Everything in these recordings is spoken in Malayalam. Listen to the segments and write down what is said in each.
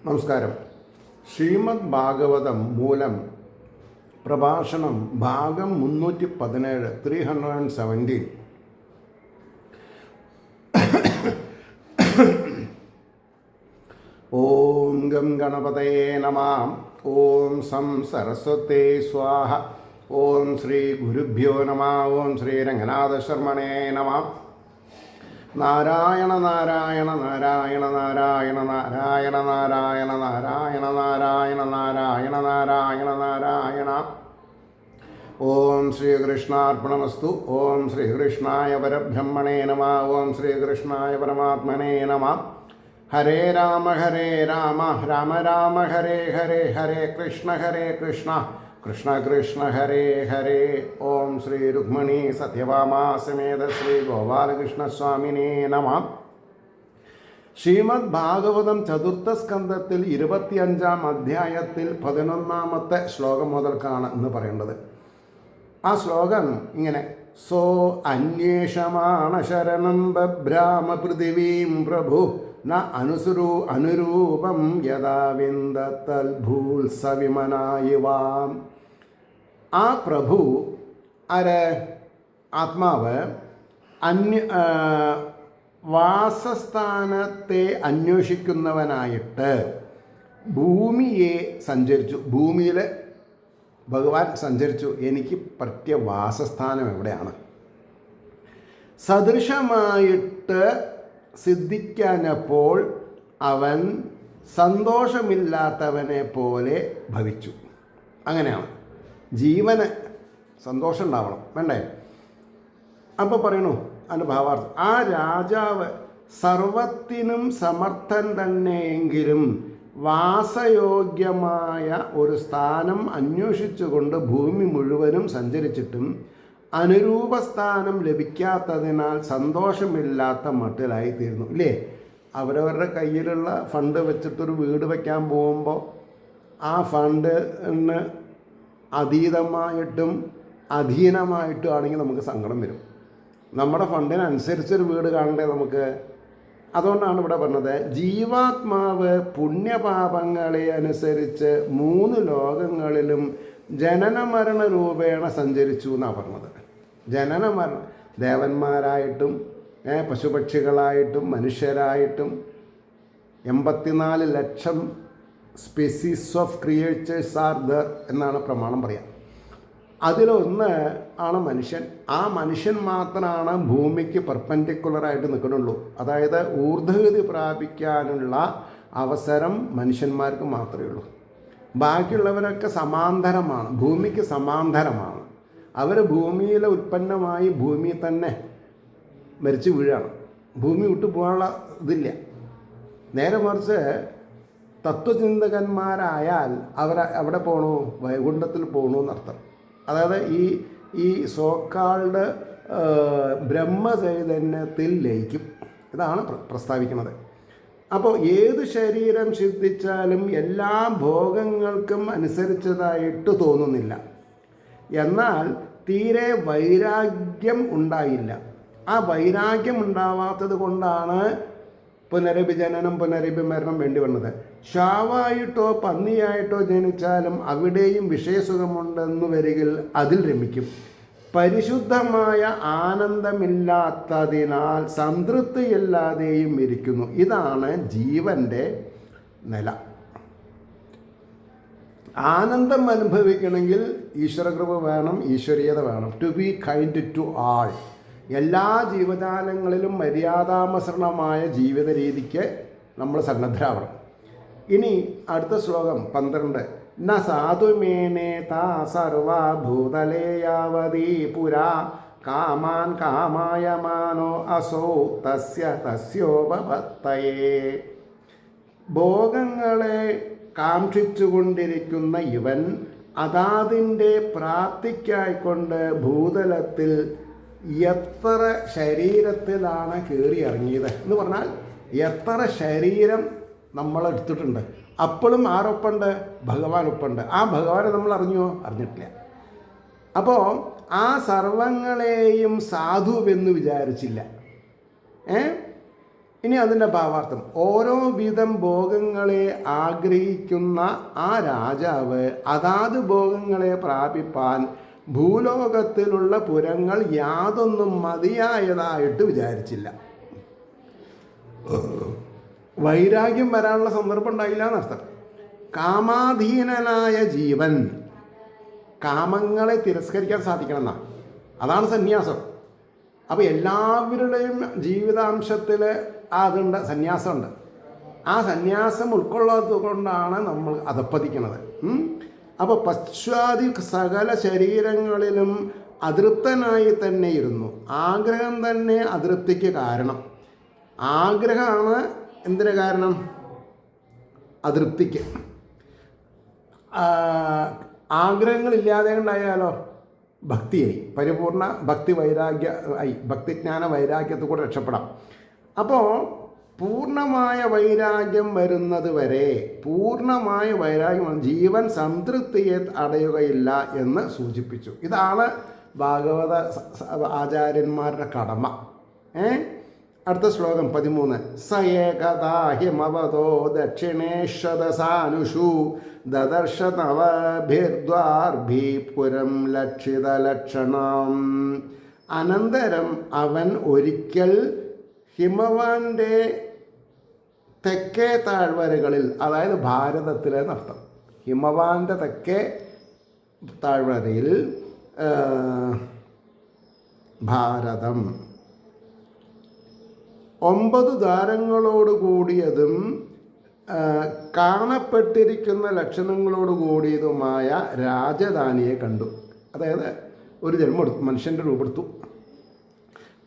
നമസ്കാരം. ശ്രീമദ് ഭാഗവതം മൂലം പ്രഭാഷണം ഭാഗം 317 317. ഓം ഗം ഗണപതയേ നമഃ. ഓം സം സരസ്വതേ സ്വാഹ. ഓം ശ്രീ ഗുരുഭ്യോ നമഃ. ഓം ശ്രീ രംഗനാഥ ശർമ്മണേ നമഃ. നാരായണ നാരായണ നാരായണ നാരായണ നാരായണ നാരായണ നാരായണ നാരായണ നാരായണ നാരായണ നാരായണ. ഓം ശ്രീകൃഷ്ണാർപ്പണമസ്തു. ഓം ശ്രീകൃഷ്ണായ പരബ്രഹ്മണേ നമഃ. ഓം ശ്രീകൃഷ്ണായ പരമാത്മനേ നമഃ. ഹരേ രാമ രാമ രാമ ഹരേ ഹരേ, ഹരേ കൃഷ്ണ കൃഷ്ണ കൃഷ്ണ ഹരേ ഹരേ. ഓം ശ്രീ രുക്മിണി സത്യഭാമാ സമേത ശ്രീ ഗോപാലകൃഷ്ണസ്വാമിനേ നമഃ. ശ്രീമദ് ഭാഗവതം ചതുർത്ഥ സ്കന്ധത്തിൽ 25-ാം അധ്യായത്തിൽ 11-ാമത്തെ ശ്ലോകം മുതൽക്കാണ് ഇന്ന് പറയേണ്ടത്. ആ ശ്ലോകം ഇങ്ങനെ: സോ അന്വേഷമാണ ശരണം ബഭ്രാമ പൃഥിവീം പ്രഭു ന അനുരൂപം യഥാ വിന്ദത്തൽഭൂത്സവിമനായിവാം. ആ പ്രഭു ആത്മാവ് വാസസ്ഥാനത്തെ അന്വേഷിക്കുന്നവനായിട്ട് ഭൂമിയെ സഞ്ചരിച്ചു. ഭൂമിയിൽ ഭഗവാൻ സഞ്ചരിച്ചു. എനിക്ക് പറ്റിയ വാസസ്ഥാനം എവിടെയാണ്? സദൃശമായിട്ട് സിദ്ധിക്കാനപ്പോൾ അവൻ സന്തോഷമില്ലാത്തവനെ പോലെ ഭവിച്ചു. അങ്ങനെയാണ് ജീവന് സന്തോഷം ഉണ്ടാവണം, വേണ്ടേ? അപ്പോൾ പറയണു അതിൻ്റെ ഭാവാർത്ഥം: ആ രാജാവ് സർവത്തിനും സമർത്ഥൻ തന്നെയെങ്കിലും വാസയോഗ്യമായ ഒരു സ്ഥാനം അന്വേഷിച്ചുകൊണ്ട് ഭൂമി മുഴുവനും സഞ്ചരിച്ചിട്ടും അനുരൂപസ്ഥാനം ലഭിക്കാത്തതിനാൽ സന്തോഷമില്ലാത്ത മട്ടിലായിത്തീരുന്നു. ഇല്ലേ? അവരവരുടെ കയ്യിലുള്ള ഫണ്ട് വെച്ചിട്ടൊരു വീട് വയ്ക്കാൻ പോകുമ്പോൾ ആ ഫണ്ടിന് അതീതമായിട്ടും അധീനമായിട്ടും ആണെങ്കിൽ നമുക്ക് സങ്കടം വരും. നമ്മുടെ ഫണ്ടിനനുസരിച്ചൊരു വീട് കാണണ്ടേ നമുക്ക്? അതുകൊണ്ടാണ് ഇവിടെ പറഞ്ഞത്, ജീവാത്മാവ് പുണ്യപാപങ്ങളെ അനുസരിച്ച് 3 ലോകങ്ങളിലും ജനനമരണ രൂപേണ സഞ്ചരിച്ചു എന്നാണ് പറഞ്ഞത്. ജനനമരണ ദേവന്മാരായിട്ടും പശുപക്ഷികളായിട്ടും മനുഷ്യരായിട്ടും 84 ലക്ഷം സ്പെസീസ് ഓഫ് ക്രിയേച്ചേഴ്സ് ആർ ദർ എന്നാണ് പ്രമാണം പറയുക. അതിലൊന്ന് ആണ് മനുഷ്യൻ. ആ മനുഷ്യൻ മാത്രമാണ് ഭൂമിക്ക് പെർപെൻഡിക്കുലറായിട്ട് നിൽക്കുന്നുള്ളൂ. അതായത് ഊർധ്വഗതി പ്രാപിക്കാനുള്ള അവസരം മനുഷ്യന്മാർക്ക് മാത്രമേ ഉള്ളൂ. ബാക്കിയുള്ളവരൊക്കെ സമാന്തരമാണ്, ഭൂമിക്ക് സമാന്തരമാണ്. അവർ ഭൂമിയിലെ ഉൽപ്പന്നമായി ഭൂമിയിൽ തന്നെ മരിച്ചു വീഴാണ്. ഭൂമി വിട്ടു പോകാനുള്ള ഇതില്ല. നേരെ മറിച്ച് തത്വചിന്തകന്മാരായാൽ അവിടെ പോകണു, വൈകുണ്ഠത്തിൽ പോകണു എന്നർത്ഥം. അതായത് ഈ സോക്കാൾഡ് ബ്രഹ്മചൈതന്യത്തിൽ ലയിക്കും. ഇതാണ് പ്രസ്താവിക്കുന്നത്. അപ്പോൾ ഏത് ശരീരം സിദ്ധിച്ചാലും എല്ലാ ഭോഗങ്ങൾക്കും അനുസരിച്ചതായിട്ട് തോന്നുന്നില്ല. എന്നാൽ തീരെ വൈരാഗ്യം ഉണ്ടായില്ല. ആ വൈരാഗ്യം ഉണ്ടാവാത്തത് കൊണ്ടാണ് പുനരഭിജനനം പുനരഭിമരണം വേണ്ടി വന്നത്. ശാവായിട്ടോ പന്നിയായിട്ടോ ജനിച്ചാലും അവിടെയും വിഷയസുഖമുണ്ടെന്ന് വരികിൽ അതിൽ രമിക്കും. പരിശുദ്ധമായ ആനന്ദമില്ലാത്തതിനാൽ സംതൃപ്തിയില്ലാതെയും ഇരിക്കുന്നു. ഇതാണ് ജീവൻ്റെ നില. ആനന്ദം അനുഭവിക്കണമെങ്കിൽ ഈശ്വരകൃപ വേണം, ഈശ്വരീയത വേണം. To be kind to all. എല്ലാ ജീവജാലങ്ങളിലും മര്യാദാമസൃണമായ ജീവിത രീതിക്ക് നമ്മൾ സന്നദ്ധരാവണം. ഇനി അടുത്ത ശ്ലോകം 12: ന സാധുമേനേതാ സർവഭൂതലേ യാവതീ പുരാ കാമാൻ കാമായമാനോ അസോ തസ്യോപപത്തയേ. ഭോഗങ്ങളെ കാക്ഷിച്ചുകൊണ്ടിരിക്കുന്ന ഇവൻ അതാതിൻ്റെ പ്രാപ്തിക്കായിക്കൊണ്ട് ഭൂതലത്തിൽ എത്ര ശരീരത്തിലാണ് കയറി ഇറങ്ങിയത് എന്ന് പറഞ്ഞാൽ എത്ര ശരീരം നമ്മളെടുത്തിട്ടുണ്ട്. അപ്പോഴും ആരൊപ്പുണ്ട്? ഭഗവാൻ ഒപ്പുണ്ട്. ആ ഭഗവാനെ നമ്മൾ അറിഞ്ഞോ? അറിഞ്ഞിട്ടില്ല. അപ്പോൾ ആ സർവങ്ങളെയും സാധുവെന്ന് വിചാരിച്ചില്ല. ഇനി അതിൻ്റെ ഭാവാർത്ഥം, ഓരോ വിധം ഭോഗങ്ങളെ ആഗ്രഹിക്കുന്ന ആ രാജാവ് അതാത് ഭോഗങ്ങളെ പ്രാപിപ്പാൻ ഭൂലോകത്തിലുള്ള പുരങ്ങൾ യാതൊന്നും മതിയായതായിട്ട് വിചാരിച്ചില്ല. വൈരാഗ്യം വരാനുള്ള സന്ദർഭം ഉണ്ടായില്ല എന്നർത്ഥം. കാമാധീനനായ ജീവൻ കാമങ്ങളെ തിരസ്കരിക്കാൻ സാധിക്കണം എന്നാണ്. അതാണ് സന്യാസം. അപ്പോൾ എല്ലാവരുടെയും ജീവിതാംശത്തിൽ അതുണ്ട്, സന്യാസമുണ്ട്. ആ സന്യാസം ഉൾക്കൊള്ളാത്തത് കൊണ്ടാണ് നമ്മൾ അധപ്പതിക്കുന്നത്. അപ്പോൾ പശ്ചാതി സകല ശരീരങ്ങളിലും അതൃപ്തനായി തന്നെ ഇരുന്നു. ആഗ്രഹം തന്നെ അതൃപ്തിക്ക് കാരണം. ആഗ്രഹമാണ് എന്തിന് കാരണം? അതൃപ്തിക്ക്. ആഗ്രഹങ്ങളില്ലാതെ ഉണ്ടായാലോ ഭക്തിയായി, പരിപൂർണ ഭക്തി വൈരാഗ്യ ആയി, ഭക്തിജ്ഞാന വൈരാഗ്യത്തിൽ കൂടെ രക്ഷപ്പെടാം. അപ്പോൾ പൂർണ്ണമായ വൈരാഗ്യം വരുന്നത് വരെ, പൂർണ്ണമായ വൈരാഗ്യം ജീവൻ സംതൃപ്തിയെ അടയുകയില്ല എന്ന് സൂചിപ്പിച്ചു. ഇതാണ് ഭാഗവത ആചാര്യന്മാരുടെ കടമ. അടുത്ത ശ്ലോകം 13. സ ഏകദാ ഹിമവതോ ദക്ഷിണേശ്വദസാനുഷു ദദർശ നവഭിർദ്വാർഭി പുരം ലക്ഷിതലക്ഷണം. അനന്തരം അവൻ ഒരിക്കൽ ഹിമവാന്റെ തെക്കേ താഴ്വരകളിൽ, അതായത് ഭാരതത്തിലെ നർത്ഥം, ഹിമവാന്റെ തെക്കേ താഴ്വരയിൽ ഭാരതം 9 ദ്വാരങ്ങളോട് കൂടിയതും കാണപ്പെട്ടിരിക്കുന്ന ലക്ഷണങ്ങളോട് കൂടിയതുമായ രാജധാനിയെ കണ്ടു. അതായത് ഒരു ജന്മം എടുത്തു, മനുഷ്യൻ്റെ രൂപെടുത്തു.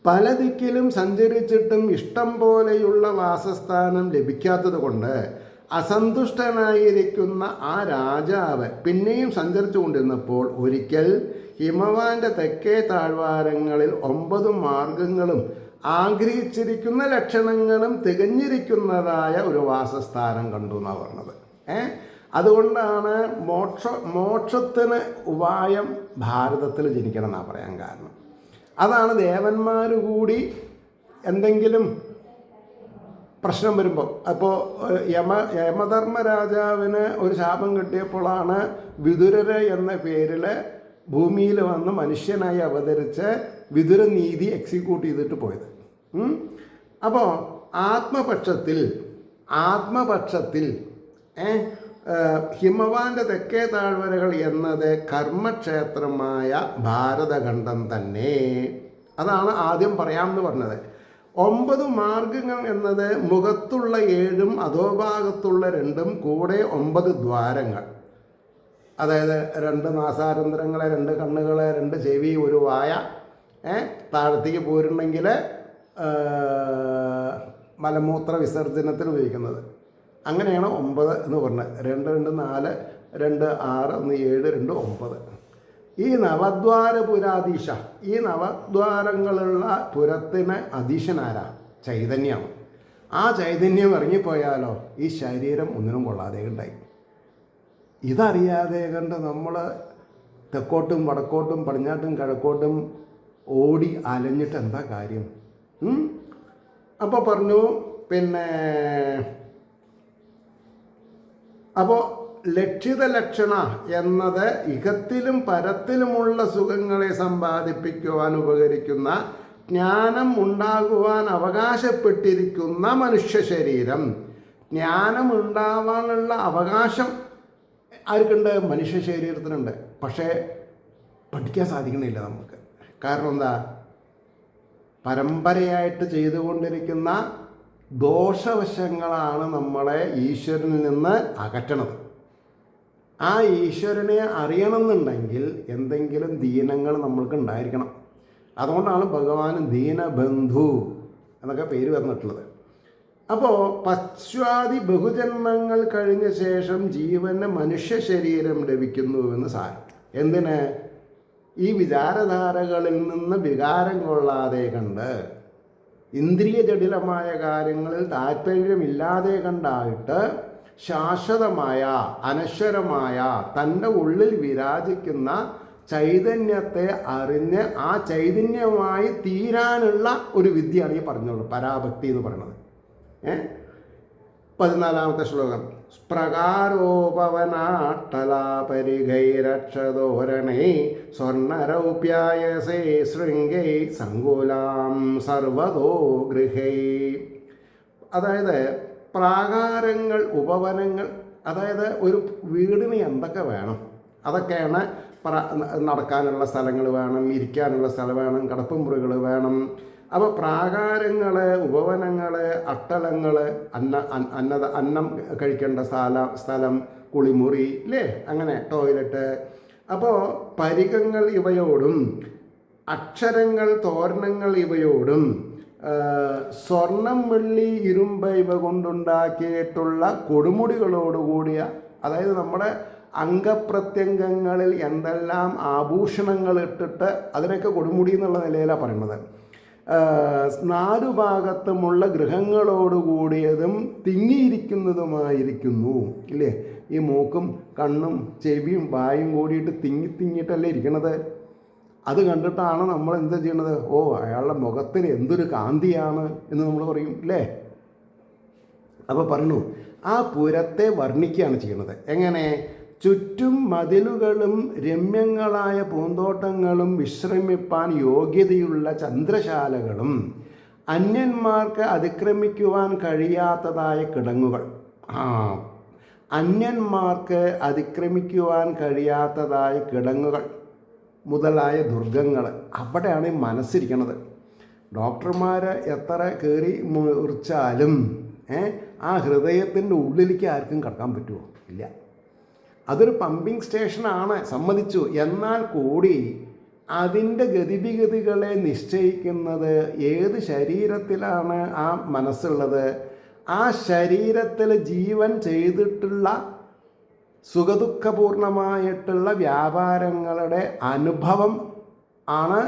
പല ദിക്കിലും സഞ്ചരിച്ചിട്ടും ഇഷ്ടം പോലെയുള്ള വാസസ്ഥാനം ലഭിക്കാത്തത് കൊണ്ട് അസന്തുഷ്ടനായിരിക്കുന്ന ആ രാജാവ് പിന്നെയും സഞ്ചരിച്ചു കൊണ്ടിരുന്നപ്പോൾ ഒരിക്കൽ ഹിമവാന്റെ തെക്കേ താഴ്വാരങ്ങളിൽ 9 മാർഗങ്ങളും ആഗ്രഹിച്ചിരിക്കുന്ന ലക്ഷണങ്ങളും തികഞ്ഞിരിക്കുന്നതായ ഒരു വാസസ്ഥാനം കണ്ടു എന്നാണ് പറഞ്ഞത്. അതുകൊണ്ടാണ് മോക്ഷത്തിന് ഉപായം ഭാരതത്തിൽ ജനിക്കണം എന്നാണ് പറയാൻ കാരണം. അതാണ് ദേവന്മാർ കൂടി എന്തെങ്കിലും പ്രശ്നം വരുമ്പോൾ, അപ്പോൾ യമധർമ്മ രാജാവിന് ഒരു ശാപം കിട്ടിയപ്പോഴാണ് വിതുരര് എന്ന പേരിൽ ഭൂമിയിൽ വന്ന് മനുഷ്യനായി അവതരിച്ച് വിതുരനീതി എക്സിക്യൂട്ട് ചെയ്തിട്ട് പോയത്. അപ്പോൾ ആത്മപക്ഷത്തിൽ ഹിമവാന്റെ തെക്കേ താഴ്വരകൾ എന്നത് കർമ്മക്ഷേത്രമായ ഭാരതഖണ്ഡം തന്നെ. അതാണ് ആദ്യം പറയാമെന്ന് പറഞ്ഞത്. 9 മാർഗങ്ങൾ എന്നത് മുഖത്തുള്ള 7ഉം അധോഭാഗത്തുള്ള 2ഉം കൂടെ 9 ദ്വാരങ്ങൾ. അതായത് 2 നാസാരന്ധ്രങ്ങളെ, 2 കണ്ണുകളെ, 2 ചെവി, 1 വായ, താഴത്തേക്ക് പോരുണ്ടെങ്കിൽ മലമൂത്ര വിസർജനത്തിന് ഉപയോഗിക്കുന്നത്. അങ്ങനെയാണ് 9 എന്ന് പറഞ്ഞത്. 2, 2, 4, 2, 6, 1, 7, 2, 9. ഈ നവദ്വാരപുരാധീശ, ഈ നവദ്വാരങ്ങളുള്ള പുരത്തിന് അധീശനാരാ? ചൈതന്യമാണ്. ആ ചൈതന്യം ഇറങ്ങിപ്പോയാലോ ഈ ശരീരം ഒന്നിനും കൊള്ളാതെ ഉണ്ടായി. ഇതറിയാതെ കണ്ട് നമ്മൾ തെക്കോട്ടും വടക്കോട്ടും പടിഞ്ഞാട്ടും കിഴക്കോട്ടും ഓടി അലഞ്ഞിട്ട് എന്താ കാര്യം? അപ്പോൾ പറഞ്ഞു, പിന്നെ അപ്പോൾ ലക്ഷിത ലക്ഷണ എന്നത് ഇഹത്തിലും പരത്തിലുമുള്ള സുഖങ്ങളെ സമ്പാദിപ്പിക്കുവാൻ ഉപകരിക്കുന്ന ജ്ഞാനം ഉണ്ടാകുവാൻ അവകാശപ്പെട്ടിരിക്കുന്ന മനുഷ്യ ശരീരം. ജ്ഞാനം ഉണ്ടാവാനുള്ള അവകാശം ആർക്കുണ്ട്? മനുഷ്യ ശരീരത്തിനുണ്ട്. പക്ഷേ പഠിക്കാൻ സാധിക്കണില്ല നമുക്ക്. കാരണം എന്താ? പരമ്പരയായിട്ട് ചെയ്തുകൊണ്ടിരിക്കുന്ന ദോഷവശങ്ങളാണ് നമ്മളെ ഈശ്വരനിൽ നിന്ന് അകറ്റണത്. ആ ഈശ്വരനെ അറിയണമെന്നുണ്ടെങ്കിൽ എന്തെങ്കിലും ദീനങ്ങൾ നമ്മൾക്ക് ഉണ്ടായിരിക്കണം. അതുകൊണ്ടാണ് ഭഗവാൻ ദീനബന്ധു എന്നൊക്കെ പേര് വന്നിട്ടുള്ളത്. അപ്പോൾ പശ്ചാതി ബഹുജന്മങ്ങൾ കഴിഞ്ഞ ശേഷം ജീവന് മനുഷ്യ ശരീരം ലഭിക്കുന്നുവെന്ന് സാരം. എന്തിന്? ഈ വിചാരധാരകളിൽ നിന്ന് വികാരം കൊള്ളാതെ കണ്ട്, ഇന്ദ്രിയ ജടിലമായ കാര്യങ്ങളിൽ താല്പര്യമില്ലാതെ കണ്ടായിട്ട് ശാശ്വതമായ അനശ്വരമായ തൻ്റെ ഉള്ളിൽ വിരാജിക്കുന്ന ചൈതന്യത്തെ അറിഞ്ഞ് ആ ചൈതന്യമായി തീരാനുള്ള ഒരു വിദ്യയാണ് ഈ പറഞ്ഞുള്ളത്, പരാഭക്തി എന്ന് പറയുന്നത്. 14ാമത്തെ ശ്ലോകം. പ്രകാരോപവനാട്ടലാപരിഗൈരക്ഷതോരണേ സ്വർണരൗപ്യായസേ ശൃംഗൈ സങ്കുലാം സർവതോ ഗൃഹൈ. അതായത് പ്രാകാരങ്ങൾ, ഉപവനങ്ങൾ, അതായത് ഒരു വീടിന് എന്തൊക്കെ വേണം അതൊക്കെയാണ്. നടക്കാനുള്ള സ്ഥലങ്ങൾ വേണം, ഇരിക്കാനുള്ള സ്ഥലം വേണം, കിടപ്പുമുറികൾ വേണം. അപ്പോൾ പ്രാകാരങ്ങൾ, ഉപവനങ്ങൾ, അട്ടലങ്ങൾ, അന്നം കഴിക്കേണ്ട സ്ഥലം, കുളിമുറി, അല്ലേ, അങ്ങനെ ടോയ്ലറ്റ്. അപ്പോൾ പരികങ്ങൾ ഇവയോടും അക്ഷരങ്ങൾ, തോരണങ്ങൾ ഇവയോടും സ്വർണം, വെള്ളി, ഇരുമ്പ് ഇവ കൊണ്ടുണ്ടാക്കിയിട്ടുള്ള കൊടുമുടികളോടുകൂടിയ, അതായത് നമ്മുടെ അംഗപ്രത്യംഗങ്ങളിൽ എന്തെല്ലാം ആഭൂഷണങ്ങൾ ഇട്ടിട്ട് അതിനൊക്കെ കൊടുമുടി എന്നുള്ള നിലയിലാണ് പറയുന്നത്. 4 ഭാഗത്തുമുള്ള ഗൃഹങ്ങളോടുകൂടിയതും തിങ്ങിയിരിക്കുന്നതുമായിരിക്കുന്നു, ഇല്ലേ. ഈ മൂക്കും കണ്ണും ചെവിയും വായും കൂടിയിട്ട് തിങ്ങിയിട്ടല്ലേ ഇരിക്കണത്. അത് കണ്ടിട്ടാണ് നമ്മൾ എന്താ ചെയ്യണത്? ഓ, അയാളുടെ മുഖത്തിന് എന്തൊരു കാന്തിയാണ് എന്ന് നമ്മൾ പറയും, അല്ലേ. അപ്പോൾ പറഞ്ഞു, ആ പുരത്തെ വർണ്ണിക്കുകയാണ് ചെയ്യുന്നത്. എങ്ങനെ? ചുറ്റും മതിലുകളും രമ്യങ്ങളായ പൂന്തോട്ടങ്ങളും വിശ്രമിപ്പാൻ യോഗ്യതയുള്ള ചന്ദ്രശാലകളും അന്യന്മാർക്ക് അതിക്രമിക്കുവാൻ കഴിയാത്തതായ കിടങ്ങുകൾ. അന്യന്മാർക്ക് അതിക്രമിക്കുവാൻ കഴിയാത്തതായ കിടങ്ങുകൾ മുതലായ ദുർഗങ്ങൾ, അവിടെയാണ് ഈ മനസ്സിരിക്കണത്. ഡോക്ടർമാർ എത്ര കയറി മുറിച്ചാലും ആ ഹൃദയത്തിൻ്റെ ഉള്ളിലേക്ക് ആർക്കും കടക്കാൻ പറ്റുമോ? ഇല്ല. അതൊരു പമ്പിങ് സ്റ്റേഷനാണ്, സമ്മതിച്ചു. എന്നാൽ കൂടി അതിൻ്റെ ഗതിവിഗതികളെ നിശ്ചയിക്കുന്നത് ഏത് ശരീരത്തിലാണ് ആ മനസ്സുള്ളത്. ആ ശരീരത്തിൽ ജീവൻ ചെയ്തിട്ടുള്ള സുഖദുഃഖപൂർണമായിട്ടുള്ള വ്യാപാരങ്ങളുടെ അനുഭവം ആണ്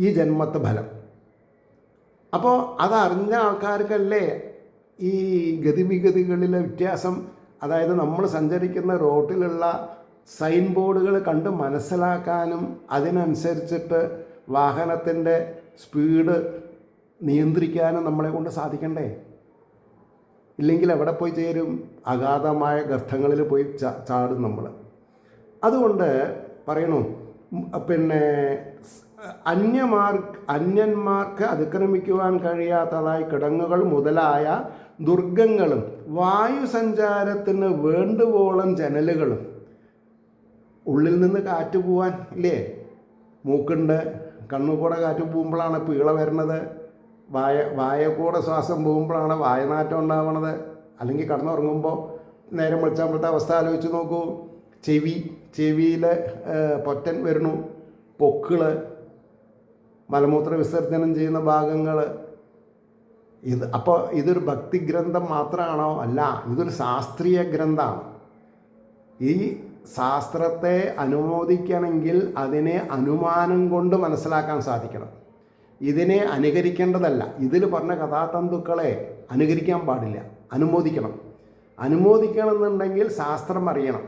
ഈ ജന്മത്തെ ഫലം. അപ്പോൾ അതറിഞ്ഞ ആൾക്കാർക്കല്ലേ ഈ ഗതിവിഗതികളിലെ വ്യത്യാസം, അതായത് നമ്മൾ സഞ്ചരിക്കുന്ന റോട്ടിലുള്ള സൈൻ ബോർഡുകൾ കണ്ട് മനസ്സിലാക്കാനും അതിനനുസരിച്ചിട്ട് വാഹനത്തിൻ്റെ സ്പീഡ് നിയന്ത്രിക്കാനും നമ്മളെ കൊണ്ട് സാധിക്കണ്ടേ? ഇല്ലെങ്കിൽ എവിടെ പോയി ചേരും? അഗാധമായ ഗർത്തങ്ങളിൽ പോയി ചാടും നമ്മൾ. അതുകൊണ്ട് പറയണു, പിന്നെ അന്യന്മാർക്ക് അതിക്രമിക്കുവാൻ കഴിയാത്തതായി കിടങ്ങുകൾ മുതലായ ദുർഗങ്ങളും വായുസഞ്ചാരത്തിന് വേണ്ടുവോളം ജനലുകളും. ഉള്ളിൽ നിന്ന് കാറ്റ് പോവാൻ, ഇല്ലേ, മൂക്കുണ്ട്, കണ്ണുകൂടെ കാറ്റ് പോകുമ്പോഴാണ് പീള വരുന്നത്. വായക്കൂടെ ശ്വാസം പോകുമ്പോഴാണ് വായനാറ്റം ഉണ്ടാവണത്. അല്ലെങ്കിൽ കടന്നുറങ്ങുമ്പോൾ നേരം വെളിച്ചാകുമ്പോഴത്തെ അവസ്ഥ ആലോചിച്ച് നോക്കൂ. ചെവിയിൽ പൊറ്റൻ വരുന്നു, പൊക്കിള്, മലമൂത്ര വിസർജനം ചെയ്യുന്ന ഭാഗങ്ങൾ. അപ്പോൾ ഇതൊരു ഭക്തിഗ്രന്ഥം മാത്രമാണോ? അല്ല, ഇതൊരു ശാസ്ത്രീയ ഗ്രന്ഥമാണ്. ഈ ശാസ്ത്രത്തെ അനുമോദിക്കണമെങ്കിൽ അതിനെ അനുമാനം കൊണ്ട് മനസ്സിലാക്കാൻ സാധിക്കണം. ഇതിനെ അനുകരിക്കേണ്ടതല്ല. ഇതിൽ പറഞ്ഞ കഥാതന്തുക്കളെ അനുകരിക്കാൻ പാടില്ല, അനുമോദിക്കണം. അനുമോദിക്കണമെന്നുണ്ടെങ്കിൽ ശാസ്ത്രം അറിയണം.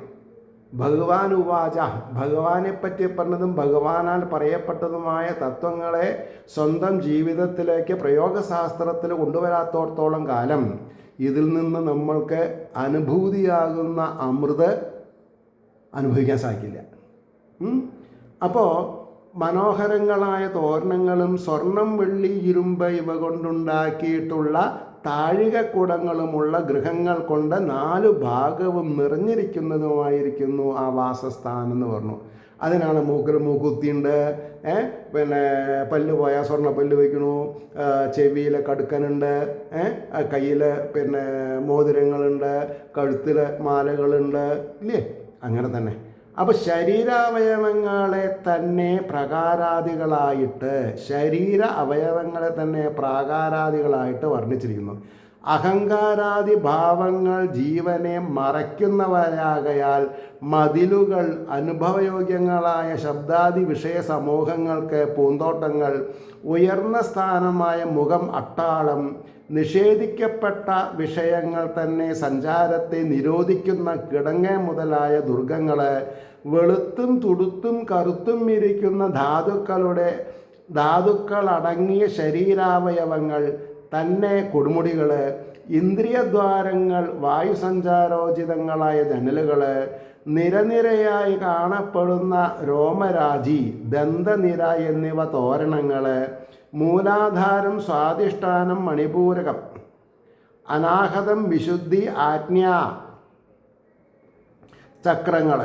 ഭഗവാൻ ഉവാച, ഭഗവാനെ പറ്റി പറഞ്ഞതും ഭഗവാനാൽ പറയപ്പെട്ടതുമായ തത്വങ്ങളെ സ്വന്തം ജീവിതത്തിലേക്ക് പ്രയോഗശാസ്ത്രത്തിൽ കൊണ്ടുവരാത്തോടത്തോളം കാലം ഇതിൽ നിന്ന് നമ്മൾക്ക് അനുഭൂതിയാകുന്ന അമൃത് അനുഭവിക്കാൻ സാധിക്കില്ല. അപ്പോൾ മനോഹരങ്ങളായ തോരണങ്ങളും സ്വർണം, വെള്ളി, ഇരുമ്പ് ഇവ കൊണ്ടുണ്ടാക്കിയിട്ടുള്ള താഴികക്കുടങ്ങളുമുള്ള ഗൃഹങ്ങൾ കൊണ്ട് 4 ഭാഗവും നിറഞ്ഞിരിക്കുന്നതുമായിരിക്കുന്നു ആ വാസസ്ഥാനം എന്ന് പറഞ്ഞു. അതിനാണ് മൂക്കിൽ മൂക്കുത്തിയുണ്ട്, പിന്നെ പല്ല് പോയാൽ സ്വർണ്ണ പല്ല് വയ്ക്കണു, ചെവിയിൽ കടുക്കനുണ്ട്, കയ്യിൽ പിന്നെ മോതിരങ്ങളുണ്ട്, കഴുത്തിൽ മാലകളുണ്ട്, ഇല്ലേ, അങ്ങനെ തന്നെ. അപ്പോൾ ശരീരാവയവങ്ങളെ തന്നെ പ്രാകാരാദികളായിട്ട് വർണ്ണിച്ചിരിക്കുന്നു. അഹങ്കാരാദി ഭാവങ്ങൾ ജീവനെ മറയ്ക്കുന്നവരാകയാൽ മതിലുകൾ, അനുഭവയോഗ്യങ്ങളായ ശബ്ദാദി വിഷയ സമൂഹങ്ങൾക്ക് പൂന്തോട്ടങ്ങൾ, ഉയർന്ന സ്ഥാനമായ മുഖം അട്ടാളം, നിഷേധിക്കപ്പെട്ട വിഷയങ്ങൾ തന്നെ സഞ്ചാരത്തെ നിരോധിക്കുന്ന കിടങ്ങ മുതലായ ദുർഗങ്ങൾ, വെളുത്തും തുടുത്തും കറുത്തും ഇരിക്കുന്ന ധാതുക്കളടങ്ങിയ ശരീരാവയവങ്ങൾ തന്നെ കൊടുമുടികൾ, ഇന്ദ്രിയദ്വാരങ്ങൾ, വായുസഞ്ചാരോചിതങ്ങളായ ജനലുകൾ, നിരനിരയായി കാണപ്പെടുന്ന രോമരാജി, ദന്തനിര എന്നിവ തോരണങ്ങൾ, മൂലാധാരം, സ്വാധിഷ്ഠാനം, മണിപൂരകം, അനാഹതം, വിശുദ്ധി, ആജ്ഞാ ചക്രങ്ങൾ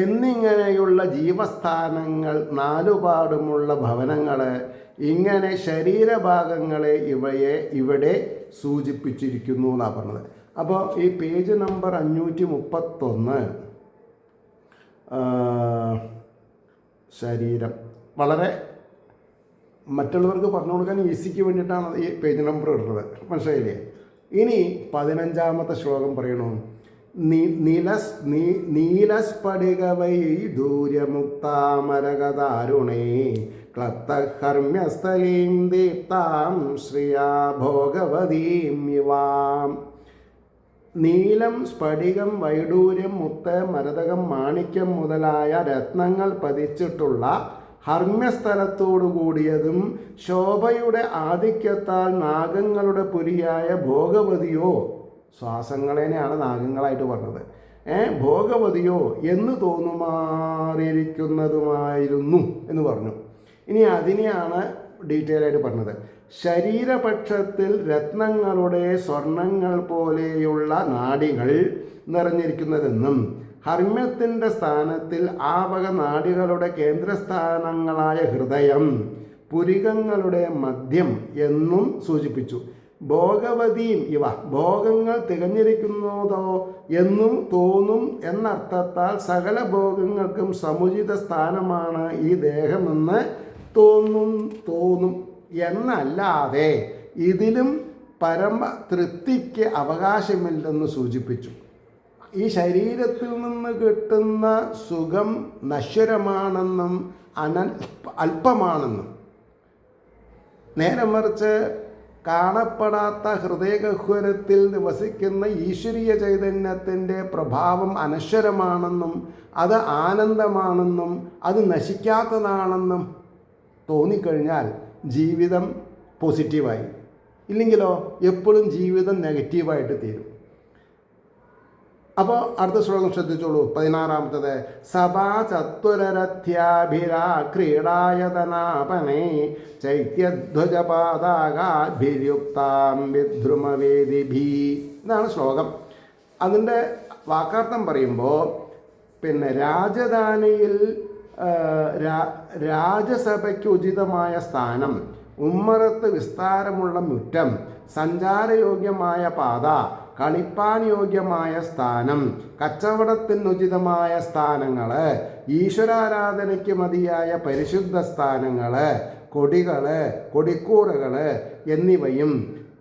എന്നിങ്ങനെയുള്ള ജീവസ്ഥാനങ്ങൾ, നാലുപാടുമുള്ള ഭവനങ്ങൾ, ഇങ്ങനെ ശരീരഭാഗങ്ങളെ ഇവിടെ സൂചിപ്പിച്ചിരിക്കുന്നു എന്നാണ് പറഞ്ഞത്. അപ്പോൾ ഈ പേജ് നമ്പർ 531 ശരീരം വളരെ മറ്റുള്ളവർക്ക് പറഞ്ഞു കൊടുക്കാൻ ഈസിക്ക് വേണ്ടിയിട്ടാണ് ഈ പേജ് നമ്പർ ഇടുന്നത്, മനസ്സിലായില്ലേ? ഇനി 15ാമത്തെ ശ്ലോകം പറയണു. നീലസ്ഫടികവൈഡൂര്യമുക്താമരകദാരുണേ ക്ലപ്തഹർമ്മ്യസ്ഥലീം ദീപ്താം ശ്രിയാ ഭോഗവതീം യുവാം. നീലം, സ്ഫടികം, വൈഡൂര്യം, മുത്ത്, മരതകം, മാണിക്യം മുതലായ രത്നങ്ങൾ പതിച്ചിട്ടുള്ള ഹർമ്മ്യസ്ഥലത്തോടു കൂടിയതും ശോഭയുടെ ആധിക്യത്താൽ നാഗങ്ങളുടെ പുരിയായ ഭോഗവതിയോ, ശ്വാസങ്ങളെയാണ് നാഗങ്ങളായിട്ട് പറഞ്ഞത്, ഭോഗവതിയോ എന്ന് തോന്നുമാറിയിരിക്കുന്നതുമായിരുന്നു എന്ന് പറഞ്ഞു. ഇനി അതിനെയാണ് ഡീറ്റെയിൽ ആയിട്ട് പറഞ്ഞത്. ശരീരപക്ഷത്തിൽ രത്നങ്ങളുടെ, സ്വർണങ്ങൾ പോലെയുള്ള നാഡികൾ നിറഞ്ഞിരിക്കുന്നതെന്നും ഹർമ്മ്യത്തിൻ്റെ സ്ഥാനത്തിൽ ആ വക നാഡികളുടെ കേന്ദ്രസ്ഥാനങ്ങളായ ഹൃദയം, പുരികങ്ങളുടെ മധ്യം എന്നും സൂചിപ്പിച്ചു. ഭോഗവതിയും ഇവ ഭോഗങ്ങൾ തികഞ്ഞിരിക്കുന്നതോ എന്നും തോന്നും എന്നർത്ഥത്താൽ സകല ഭോഗങ്ങൾക്കും സമുചിത സ്ഥാനമാണ് ഈ ദേഹമെന്ന് തോന്നും എന്നല്ലാതെ ഇതിലും പരമ തൃപ്തിക്ക് അവകാശമില്ലെന്ന് സൂചിപ്പിച്ചു. ഈ ശരീരത്തിൽ നിന്ന് കിട്ടുന്ന സുഖം നശ്വരമാണെന്നും അല്പമാണെന്നും, നേരെ മറിച്ച് കാണപ്പെടാത്ത ഹൃദയഗഹ്വരത്തിൽ നിവസിക്കുന്ന ഈശ്വരീയ ചൈതന്യത്തിൻ്റെ പ്രഭാവം അനശ്വരമാണെന്നും അത് ആനന്ദമാണെന്നും അത് നശിക്കാത്തതാണെന്നും തോന്നിക്കഴിഞ്ഞാൽ ജീവിതം പോസിറ്റീവായി, ഇല്ലെങ്കിലോ എപ്പോഴും ജീവിതം നെഗറ്റീവായിട്ട് തീരും. അപ്പോൾ അടുത്ത ശ്ലോകം ശ്രദ്ധിച്ചോളൂ. 16ാമത്തത്. സഭാ ചത്വരരഥ്യാഭിരാ ക്രീഡായതനാപനേ ചൈത്യധ്വജപാതാകാഭിര്യുക്താം വിദ്രുമവേദിഭി. ഇതാണ് ശ്ലോകം. അതിൻ്റെ വാക്കാർത്ഥം പറയുമ്പോൾ രാജധാനിയിൽ രാജസഭയ്ക്ക് ഉചിതമായ സ്ഥാനം, ഉമ്മറത്ത് വിസ്താരമുള്ള മുറ്റം, സഞ്ചാരയോഗ്യമായ പാത, കളിപ്പാൻ യോഗ്യമായ സ്ഥാനം, കച്ചവടത്തിനുചിതമായ സ്ഥാനങ്ങൾ, ഈശ്വരാരാധനയ്ക്ക് മതിയായ പരിശുദ്ധ സ്ഥാനങ്ങൾ, കൊടികൾ, കൊടിക്കൂറകൾ എന്നിവയും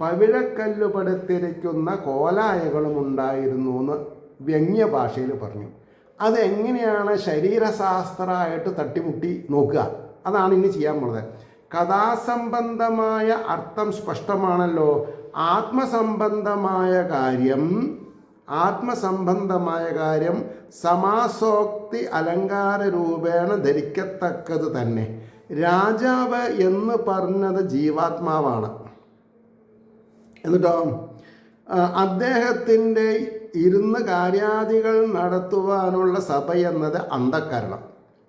പവിഴക്കല്ലുപടുത്തിരിക്കുന്ന കോലായകളും ഉണ്ടായിരുന്നു എന്ന് വ്യംഗ്യഭാഷയിൽ പറഞ്ഞു. അതെങ്ങനെയാണ് ശരീരശാസ്ത്രമായിട്ട് തട്ടിമുട്ടി നോക്കുക, അതാണ് ഇനി ചെയ്യാൻ പോകുന്നത്. കഥാസംബന്ധമായ അർത്ഥം സ്പഷ്ടമാണല്ലോ. ആത്മസംബന്ധമായ കാര്യം സമാസോക്തി അലങ്കാര രൂപേണ ധരിക്കത്തക്കത് തന്നെ. രാജാവ് എന്ന് പറഞ്ഞത് ജീവാത്മാവാണ്. എന്നിട്ടോ അദ്ദേഹത്തിൻ്റെ ഇരുന്ന് കാര്യാദികൾ നടത്തുവാനുള്ള സഭ എന്നത് അന്ധക്കരണം,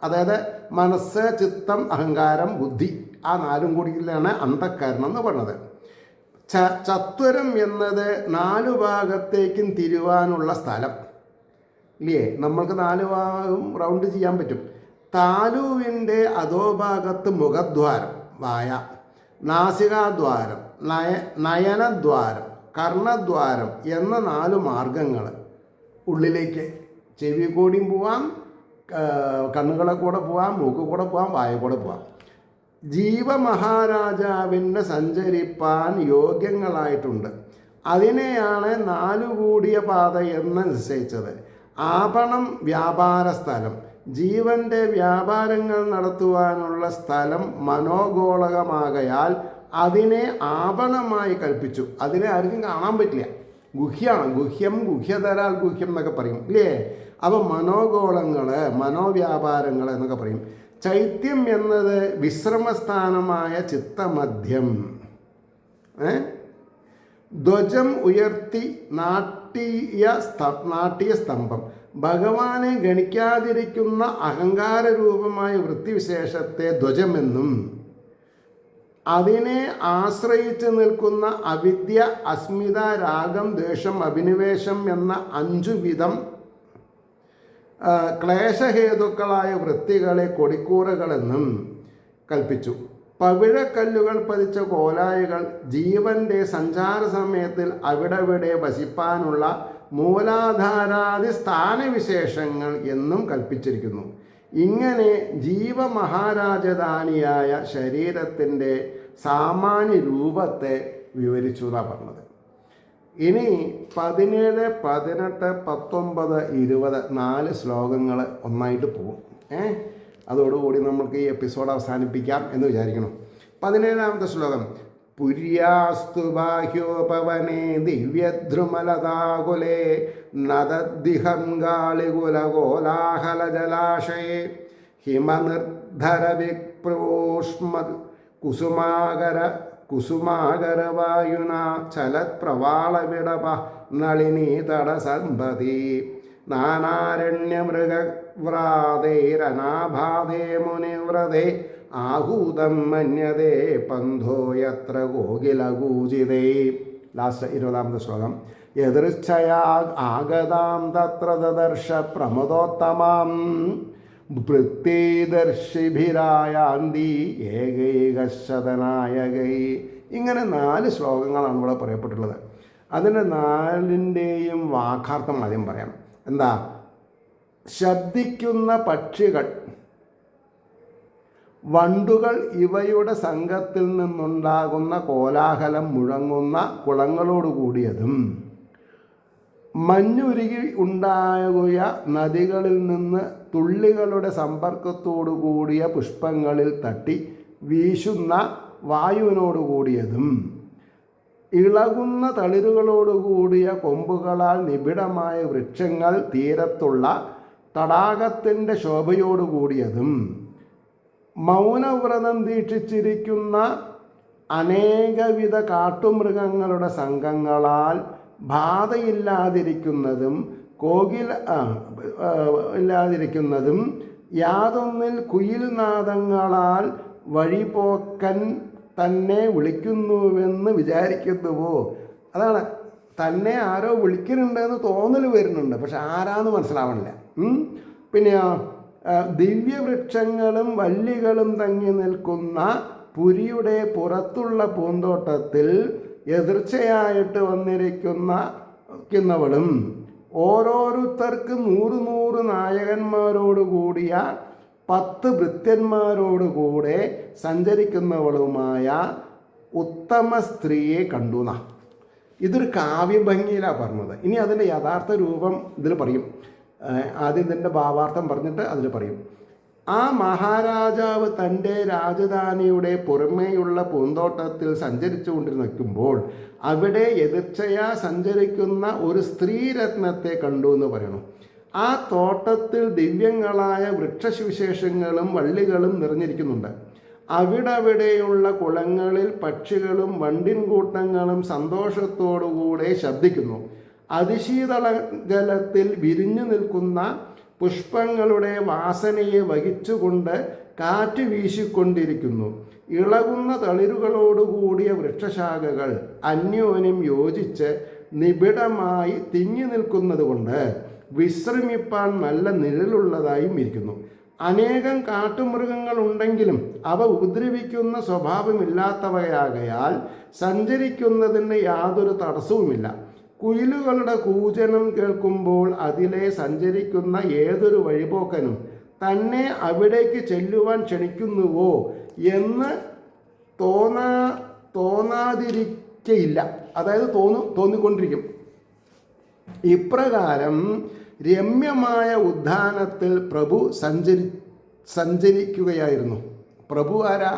അതായത് മനസ്സ്, ചിത്തം, അഹങ്കാരം, ബുദ്ധി, ആ നാലും കൂടിയാണ് അന്ധക്കരണം എന്ന് പറഞ്ഞത്. ചത്വരം എന്നത് 4 ഭാഗത്തേക്കും തിരുവാനുള്ള സ്ഥലം ഇല്ലേ? നമ്മൾക്ക് 4 ഭാഗം റൗണ്ട് ചെയ്യാൻ പറ്റും. താലുവിൻ്റെ അധോഭാഗത്ത് മുഖദ്വാരം, വായ, നാസികാദ്വാരം, നയനദ്വാരം, കർണദ്വാരം എന്ന 4 മാർഗങ്ങൾ ഉള്ളിലേക്ക്. ചെവി കൂടിയും പോവാം, കണ്ണുകളെ കൂടെ പോവാം, മൂക്ക് കൂടെ പോവാം, വായ കൂടെ പോവാം. ജീവമഹാരാജാവിന് സഞ്ചരിപ്പാൻ യോഗ്യങ്ങളായിട്ടുണ്ട്. അതിനെയാണ് 4 കൂടിയ പാത എന്ന് നിശ്ചയിച്ചത്. ആപണം വ്യാപാര സ്ഥലം, ജീവൻ്റെ വ്യാപാരങ്ങൾ നടത്തുവാനുള്ള സ്ഥലം മനോഗോളകമാകയാൽ അതിനെ ആപണമായി കൽപ്പിച്ചു. അതിനെ ആർക്കും കാണാൻ പറ്റില്ല, ഗുഹ്യമാണ്. ഗുഹ്യം, ഗുഹ്യതരാൽ ഗുഹ്യം എന്നൊക്കെ പറയും ഇല്ലേ? അപ്പോൾ മനോഗോളങ്ങൾ, മനോവ്യാപാരങ്ങൾ എന്നൊക്കെ പറയും. ചൈത്യം എന്നത് വിശ്രമസ്ഥാനമായ ചിത്തമധ്യം, ധ്വജം ഉയർത്തി നാട്യ സ്തംഭം. ഭഗവാനെ ഗണിക്കാതിരിക്കുന്ന അഹങ്കാരരൂപമായ വൃത്തിവിശേഷത്തെ ധ്വജമെന്നും അതിനെ ആശ്രയിച്ച് നിൽക്കുന്ന അവിദ്യ, അസ്മിത, രാഗം, ദ്വേഷം, അഭിനിവേശം എന്ന 5 വിധം ക്ലേശഹേതുക്കളായ വൃത്തികളെ കൊടിക്കൂറകളെന്നും കൽപ്പിച്ചു. പവിഴക്കല്ലുകൾ പതിച്ച കോലായികൾ ജീവന്റെ സഞ്ചാര സമയത്തിൽ അവിടെവിടെ വസിപ്പാനുള്ള മൂലാധാരാദി സ്ഥാനവിശേഷങ്ങൾ എന്നും കൽപ്പിച്ചിരിക്കുന്നു. ഇങ്ങനെ ജീവമഹാരാജധാനിയായ ശരീരത്തിൻ്റെ സാമാന്യ രൂപത്തെ വിവരിച്ചു എന്നാണ് പറഞ്ഞത്. ഇനി 17, 18, 19, 20 4 ശ്ലോകങ്ങൾ ഒന്നായിട്ട് പോകും. അതോടുകൂടി നമുക്ക് ഈ എപ്പിസോഡ് അവസാനിപ്പിക്കാം എന്ന് വിചാരിക്കണം. 17ാമത്തെ ശ്ലോകം. പുര്യാസ്തു ബാഹ്യോപവനേ ദിവ്യദ്രുമലതാകുലേ നദദ്ദിഹങ്കാളികുലകോലാഹലജലാശയേ ഹിമനിർധര വിപ്രോഷ്മ കുസുമാകരവായുന ചലത് പ്രവാളവിടപ നളിനീ തടസമ്പതി നാനാരണ്യമൃഗവ്രാതൈരനാഭാതേ മുനിവ്രതേ ആഹൂതം മന്യതേ പന്ഥോ യത്ര കോകിലകൂചിതേ. ലാസ്റ്റ് 20ാമത്തെ ശ്ലോകം. യദൃച്ഛയാ ആഗതാം തത്ര ദദർശ പ്രമദോത്തമാം വൃത്തിദർശിഭിരായാന്തി ഏകൈകശതനായകൈ. ഇങ്ങനെ 4 ശ്ലോകങ്ങളാണ് ഇവിടെ പറയപ്പെട്ടുള്ളത്. അതിൻ്റെ 4ൻ്റെയും വാക്കാർത്ഥം ആദ്യം പറയാം. എന്താ? ശബ്ദിക്കുന്ന പക്ഷികൾ, വണ്ടുകൾ ഇവയുടെ സംഘത്തിൽ നിന്നുണ്ടാകുന്ന കോലാഹലം മുഴങ്ങുന്ന കുളങ്ങളോടുകൂടിയതും മഞ്ഞുരുകി ഉണ്ടാകുക നദികളിൽ നിന്ന് തുള്ളികളുടെ സമ്പർക്കത്തോടുകൂടിയ പുഷ്പങ്ങളിൽ തട്ടി വീശുന്ന വായുവിനോടുകൂടിയതും ഇളകുന്ന തളിരുകളോടുകൂടിയ കൊമ്പുകളാൽ നിബിഡമായ വൃക്ഷങ്ങൾ തീരത്തുള്ള തടാകത്തിൻ്റെ ശോഭയോടുകൂടിയതും മൗനവ്രതം ദീക്ഷിച്ചിരിക്കുന്ന അനേകവിധ കാട്ടുമൃഗങ്ങളുടെ സംഘങ്ങളാൽ ബാധയില്ലാതിരിക്കുന്നതും ഇല്ലാതിരിക്കുന്നതും യാതൊന്നിൽ കുയിൽനാദങ്ങളാൽ വഴിപോക്കൻ തന്നെ വിളിക്കുന്നുവെന്ന് വിചാരിക്കുന്നുവോ. അതാണ്, തന്നെ ആരോ വിളിക്കുന്നുണ്ടെന്ന് തോന്നൽ വരുന്നുണ്ട്, പക്ഷെ ആരാന്ന് മനസ്സിലാവണില്ല. പിന്നെയോ ദിവ്യവൃക്ഷങ്ങളും വള്ളികളും തങ്ങി നിൽക്കുന്ന പുരിയുടെ പുറത്തുള്ള പൂന്തോട്ടത്തിൽ എതിർച്ചയായിട്ട് വന്നിരിക്കുന്നവളും ഓരോരുത്തർക്ക് 100 നായകന്മാരോടുകൂടിയ 10 ഭൃത്യന്മാരോടുകൂടെ സഞ്ചരിക്കുന്നവളുമായ ഉത്തമ സ്ത്രീയെ കണ്ടുന. ഇതൊരു കാവ്യഭംഗിയിലാണ് പറഞ്ഞത്. ഇനി അതിൻ്റെ യഥാർത്ഥ രൂപം ഇതിൽ പറയും. ആദ്യം ഇതിൻ്റെ ഭാവാർത്ഥം പറഞ്ഞിട്ട് അതിൽ പറയും. ആ മഹാരാജാവ് തൻ്റെ രാജധാനിയുടെ പുറമേയുള്ള പൂന്തോട്ടത്തിൽ സഞ്ചരിച്ചു കൊണ്ടിരിക്കുമ്പോൾ അവിടെ എതിർച്ചയാ സഞ്ചരിക്കുന്ന ഒരു സ്ത്രീരത്നത്തെ കണ്ടു എന്ന് പറയണു. ആ തോട്ടത്തിൽ ദിവ്യങ്ങളായ വൃക്ഷവിശേഷങ്ങളും വള്ളികളും നിറഞ്ഞിരിക്കുന്നുണ്ട്. അവിടെയുള്ള കുളങ്ങളിൽ പക്ഷികളും വണ്ടിൻകൂട്ടങ്ങളും സന്തോഷത്തോടുകൂടെ ശബ്ദിക്കുന്നു. അതിശീതള ജലത്തിൽ വിരിഞ്ഞു നിൽക്കുന്ന പുഷ്പങ്ങളുടെ വാസനയെ വഹിച്ചുകൊണ്ട് കാറ്റ് വീശിക്കൊണ്ടിരിക്കുന്നു. ഇളകുന്ന തളിരുകളോടുകൂടിയ വൃക്ഷശാഖകൾ അന്യോന്യം യോജിച്ച് നിബിഡമായി തിങ്ങി നിൽക്കുന്നത് കൊണ്ട് വിശ്രമിപ്പാൻ നല്ല നിഴലുള്ളതായും ഇരിക്കുന്നു. അനേകം കാട്ടുമൃഗങ്ങൾ ഉണ്ടെങ്കിലും അവ ഉപദ്രവിക്കുന്ന സ്വഭാവമില്ലാത്തവയാകയാൽ സഞ്ചരിക്കുന്നതിന് യാതൊരു തടസ്സവുമില്ല. കുയിലുകളുടെ കൂജനം കേൾക്കുമ്പോൾ അതിലെ സഞ്ചരിക്കുന്ന ഏതൊരു വഴിപോക്കനും തന്നെ അവിടേക്ക് ചെല്ലുവാൻ ക്ഷണിക്കുന്നുവോ എന്ന് തോന്നാതിരിക്കയില്ല. അതായത് തോന്നിക്കൊണ്ടിരിക്കും. ഇപ്രകാരം രമ്യമായ ഉദ്യാനത്തിൽ പ്രഭു സഞ്ചരിക്കുകയായിരുന്നു. പ്രഭു ആരാ?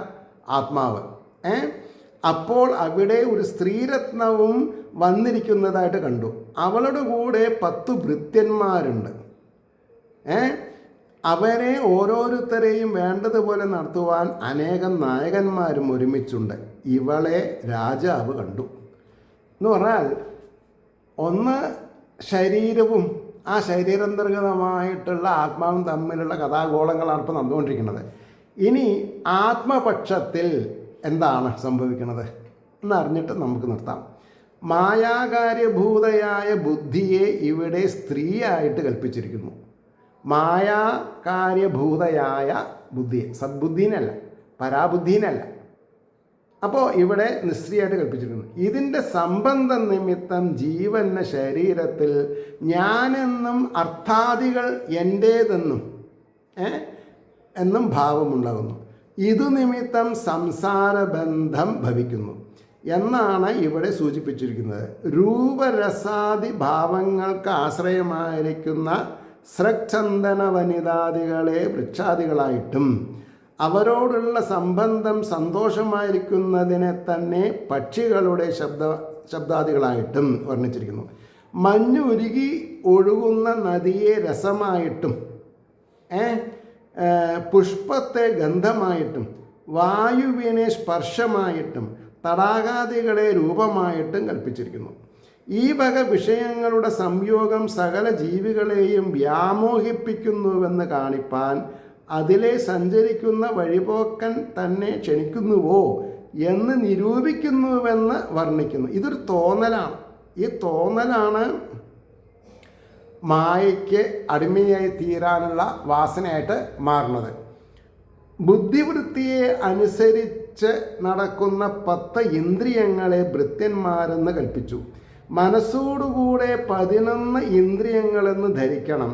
ആത്മാവ്. അപ്പോൾ അവിടെ ഒരു സ്ത്രീരത്നവും വന്നിരിക്കുന്നതായിട്ട് കണ്ടു. അവളുടെ കൂടെ 10 ഭൃത്യന്മാരുണ്ട്. അവരെ ഓരോരുത്തരെയും വേണ്ടതുപോലെ നടത്തുവാൻ അനേകം നായകന്മാരും ഒരുമിച്ചുണ്ട്. ഇവളെ രാജാവ് കണ്ടു. എന്ന് പറഞ്ഞാൽ ഒന്ന് ശരീരവും ആ ശരീരാന്തർഗതമായിട്ടുള്ള ആത്മാവും തമ്മിലുള്ള കഥാഗോളങ്ങളാണ് ഇപ്പോൾ നടന്നുകൊണ്ടിരിക്കുന്നത്. ഇനി ആത്മപക്ഷത്തിൽ എന്താണ് സംഭവിക്കുന്നത് എന്നറിഞ്ഞിട്ട് നമുക്ക് നിർത്താം. മായാകാര്യഭൂതയായ ബുദ്ധിയെ ഇവിടെ സ്ത്രീയായിട്ട് കൽപ്പിച്ചിരിക്കുന്നു. മായാകാര്യഭൂതയായ ബുദ്ധിയെ, സദ്ബുദ്ധീനല്ല, പരാബുദ്ധീനല്ല. അപ്പോൾ ഇവിടെ നിസ്ത്രീയായിട്ട് കൽപ്പിച്ചിരിക്കുന്നു. ഇതിൻ്റെ സംബന്ധ നിമിത്തം ജീവന് ശരീരത്തിൽ ഞാനെന്നും അർത്ഥാദികൾ എൻ്റേതെന്നും എന്നും ഭാവമുണ്ടാകുന്നു. ഇതു നിമിത്തം സംസാരബന്ധം ഭവിക്കുന്നു എന്നാണ് ഇവിടെ സൂചിപ്പിച്ചിരിക്കുന്നത്. രൂപരസാദി ഭാവങ്ങൾക്ക് ആശ്രയമായിരിക്കുന്ന സ്രക്ചന്ദന വനിതാദികളെ വൃക്ഷാദികളായിട്ടും അവരോടുള്ള സംബന്ധം സന്തോഷമായിരിക്കുന്നതിനെ തന്നെ പക്ഷികളുടെ ശബ്ദാദികളായിട്ടും വർണ്ണിച്ചിരിക്കുന്നു. മഞ്ഞുരുകി ഒഴുകുന്ന നദിയെ രസമായിട്ടും പുഷ്പത്തെ ഗന്ധമായിട്ടും വായുവിനെ സ്പർശമായിട്ടും തടാകാദികളെ രൂപമായിട്ടും കൽപ്പിച്ചിരിക്കുന്നു. ഈ വക വിഷയങ്ങളുടെ സംയോഗം സകല ജീവികളെയും വ്യാമോഹിപ്പിക്കുന്നുവെന്ന് കാണിപ്പാൻ അതിലെ സഞ്ചരിക്കുന്ന വഴിപോക്കൻ തന്നെ ക്ഷണിക്കുന്നുവോ എന്ന് നിരൂപിക്കുന്നുവെന്ന് വർണ്ണിക്കുന്നു. ഇതൊരു തോന്നലാണ്. ഈ തോന്നലാണ് മായയ്ക്ക് അടിമയായി തീരാനുള്ള വാസനയായിട്ട് മാറുന്നത്. ബുദ്ധിവൃത്തിയെ അനുസരിച്ച് നടക്കുന്ന 10 ഇന്ദ്രിയങ്ങളെ ഭൃത്യന്മാരെന്ന് കൽപ്പിച്ചു. മനസ്സോടുകൂടെ 11 ഇന്ദ്രിയങ്ങളെന്ന് ധരിക്കണം.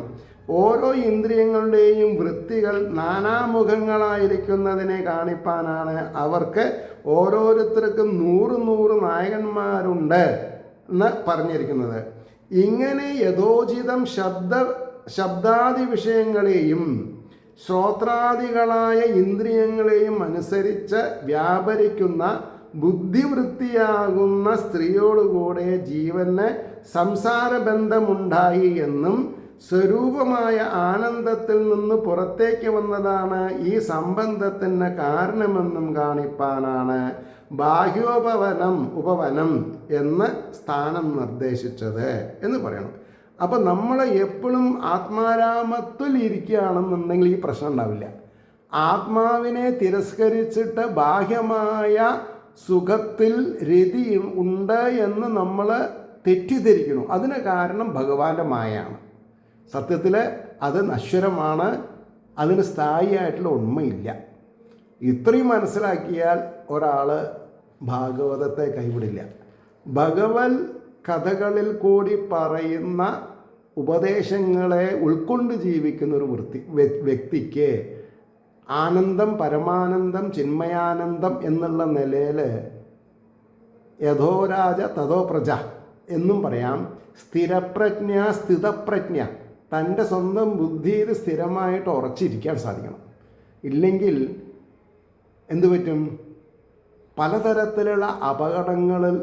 ഓരോ ഇന്ദ്രിയങ്ങളുടെയും വൃത്തികൾ നാനാമുഖങ്ങളായിരിക്കുന്നതിനെ കാണിപ്പാനാണ് അവർക്ക് ഓരോരുത്തർക്കും 100 നായകന്മാരുണ്ട് എന്ന് പറഞ്ഞിരിക്കുന്നത്. ഇങ്ങനെ യഥോചിതം ശബ്ദാദി വിഷയങ്ങളെയും ശ്രോത്രാദികളായ ഇന്ദ്രിയങ്ങളെയും അനുസരിച്ച് വ്യാപരിക്കുന്ന ബുദ്ധിവൃത്തിയാകുന്ന സ്ത്രീയോടുകൂടെ ജീവന് സംസാരബന്ധമുണ്ടായി എന്നും സ്വരൂപമായ ആനന്ദത്തിൽ നിന്ന് പുറത്തേക്ക് വന്നതാണ് ഈ സംബന്ധത്തിന് കാരണമെന്നും കാണിപ്പാനാണ് ഉപവനം എന്ന് സ്ഥാനം നിർദ്ദേശിച്ചത് എന്ന് പറയണം. അപ്പം നമ്മൾ എപ്പോഴും ആത്മാരാമത്തിൽ ഇരിക്കുകയാണെന്നുണ്ടെങ്കിൽ ഈ പ്രശ്നം ഉണ്ടാവില്ല. ആത്മാവിനെ തിരസ്കരിച്ചിട്ട് ബാഹ്യമായ സുഖത്തിൽ രതി ഉണ്ട് എന്ന് നമ്മൾ തെറ്റിദ്ധരിക്കുന്നു. അതിന് കാരണം ഭഗവാന്റെ മായയാണ്. സത്യത്തിൽ അത് നശ്വരമാണ്, അതിന് സ്ഥായിയായിട്ടുള്ള ഉണ്മയില്ല. ഇത്രയും മനസ്സിലാക്കിയാൽ ഒരാൾ ഭാഗവതത്തെ കൈവിടില്ല. ഭഗവത് കഥകളിൽ കൂടി പറയുന്ന ഉപദേശങ്ങളെ ഉൾക്കൊണ്ട് ജീവിക്കുന്ന ഒരു വ്യക്തിക്ക് ആനന്ദം, പരമാനന്ദം, ചിന്മയാനന്ദം എന്നുള്ള നിലയിൽ യഥോരാജ തഥോ പ്രജ എന്നും പറയാം. സ്ഥിരപ്രജ്ഞ, സ്ഥിതപ്രജ്ഞ, തൻ്റെ സ്വന്തം ബുദ്ധിയിൽ സ്ഥിരമായിട്ട് ഉറച്ചിരിക്കാൻ സാധിക്കണം. ഇല്ലെങ്കിൽ എന്തു പറ്റും? പലതരത്തിലുള്ള അപകടങ്ങളിൽ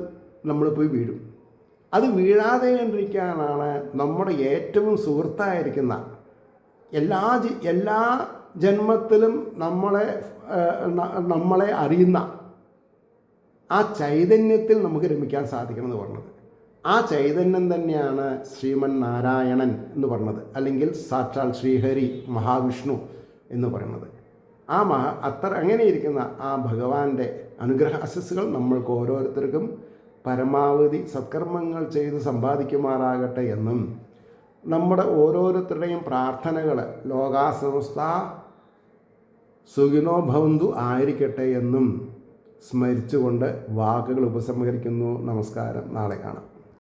നമ്മൾ പോയി വീഴും. അത് വീഴാതെ കണ്ടിരിക്കാനാണ് നമ്മുടെ ഏറ്റവും സുഹൃത്തായിരിക്കുന്ന എല്ലാ ജന്മത്തിലും നമ്മളെ അറിയുന്ന ആ ചൈതന്യത്തിൽ നമുക്ക് രമിക്കാൻ സാധിക്കണമെന്ന് പറഞ്ഞത്. ആ ചൈതന്യം തന്നെയാണ് ശ്രീമൻ നാരായണൻ എന്ന് പറഞ്ഞത്, അല്ലെങ്കിൽ സാക്ഷാൽ ശ്രീഹരി മഹാവിഷ്ണു എന്ന് പറയുന്നത്. അങ്ങനെ ഇരിക്കുന്ന ആ ഭഗവാന്റെ അനുഗ്രഹ ആശസ്സുകൾ നമ്മൾക്ക് ഓരോരുത്തർക്കും പരമാവധി സത്കർമ്മങ്ങൾ ചെയ്ത് സമ്പാദിക്കുമാറാകട്ടെ എന്നും നമ്മുടെ ഓരോരുത്തരുടെയും പ്രാർത്ഥനകൾ ലോകാസമസ്ത സുഖിനോ ഭവന്തു ആയിരിക്കട്ടെ എന്നും സ്മരിച്ചുകൊണ്ട് വാക്കുകൾ ഉപസംഹരിക്കുന്നു. നമസ്കാരം. നാളെ കാണാം.